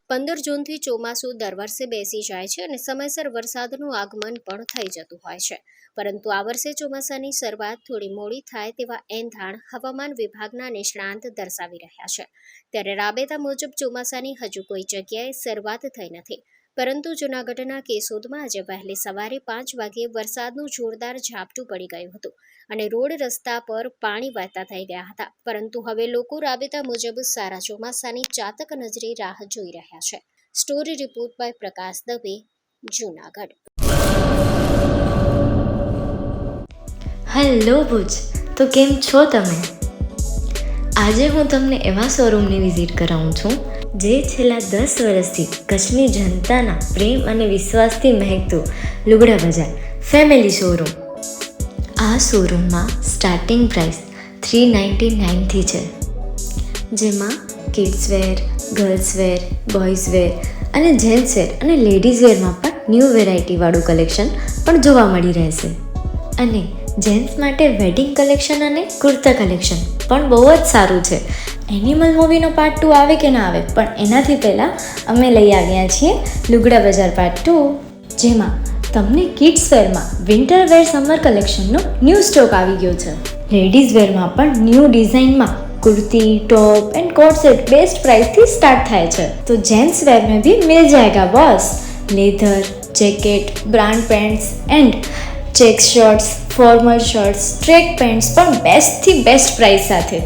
15 જૂનથી ચોમાસું દર વર્ષે બેસી જાય છે અને સમયસર વરસાદનું આગમન પણ થઈ જતું હોય છે. પરંતુ આ વર્ષે ચોમાસાની શરૂઆત થોડી મોડી થાય તેવા એંધાણ હવામાન વિભાગના નિષ્ણાંત દર્શાવી રહ્યા છે. ત્યારે રાબેતા મુજબ ચોમાસાની હજુ કોઈ જગ્યાએ શરૂઆત થઈ નથી. પરંતુ જૂનાગઢના કેશોદમાં આજે વહેલી સવારે 5 વાગ્યે વરસાદનું જોરદાર ઝાપટું પડી ગયું હતું અને રોડ રસ્તા પર પાણી વહેતા થઈ ગયા હતા. પરંતુ હવે લોકો રાબેતા મુજબ સારા ચોમાસાની ચાતક નજરે રાહ જોઈ રહ્યા છે. Story report by Prakash Dave, Junagadh. Hello Bhuj, તો કેમ છો તમે? આજે હું તમને એવા શોરૂમની વિઝિટ કરાવું છું જે છેલ્લા 10 વર્ષથી કચ્છની જનતાના પ્રેમ અને વિશ્વાસથી મહેકતું લુગડા બજાર ફેમિલી શોરૂમ. આ શોરૂમમાં સ્ટાર્ટિંગ પ્રાઇસ 399થી છે, જેમાં kids wear, girls wear, boys wear અને જેન્ટ્સ વેર અને લેડીઝ વેરમાં પણ ન્યૂ વેરાયટીવાળું કલેક્શન પણ જોવા મળી રહેશે. અને જેન્ટ્સ માટે વેડિંગ કલેક્શન અને કુર્તા કલેક્શન પણ બહુ જ સારું છે. એનિમલ મૂવીનો પાર્ટ 2 આવે કે ના આવે, પણ એનાથી પહેલાં અમે લઈ આવ્યા છીએ લુગડા બજાર પાર્ટ 2, જેમાં તમને કિડ્સ વેરમાં વિન્ટર વેર સમર કલેક્શનનો ન્યૂ સ્ટોક આવી ગયો છે. લેડીઝ વેરમાં પણ ન્યૂ ડિઝાઇનમાં kurti, top and coat set best price थी स्टार्ट थाय छे. तो जेंट्स वेर में भी मिल जाएगा boss. Leather, jacket, brand pants and check shirts, formal shirts, track pants पर बेस्ट थी बेस्ट प्राइस साथे.